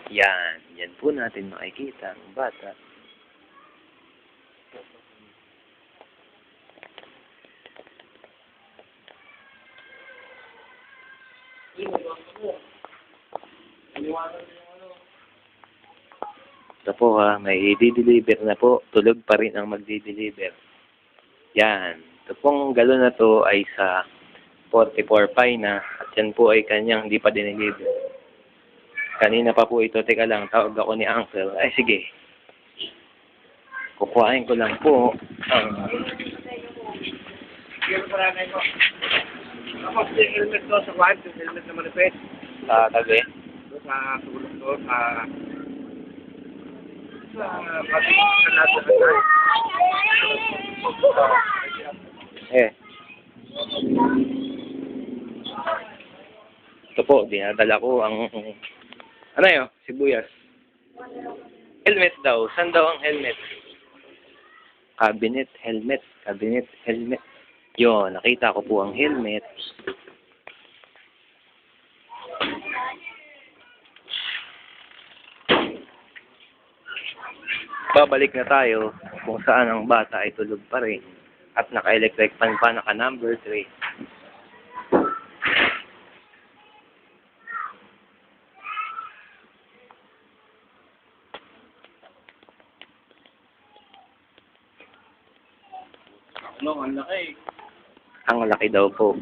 Yan. Yan po natin makikita ang bata. Ito po may i-deliver na po. Tulog pa rin ang magdi-deliver. Yan. Ito pong galon na to ay sa 44 Pi na. At yan po ay kanyang hindi pa dineliver. Kanina pa po ito. Teka lang, tawag ako ni Uncle. Ay, sige. Kukuhain ko lang po ang... Tapos yung helmet doon sa kwan, yung helmet na manipis. Sa tabi. Doon sa sulok doon, sa natin. Ito po, dinadala ko ang... Ano yun? Sibuyas. Helmet daw. Saan daw ang helmet? Cabinet, helmet. Cabinet, helmet. Yun, nakita ko po ang helmet. Babalik na tayo kung saan ang bata ay tulog pa rin at naka-electric fan pa, naka number 3. Ano, ang laki. Ang laki daw po.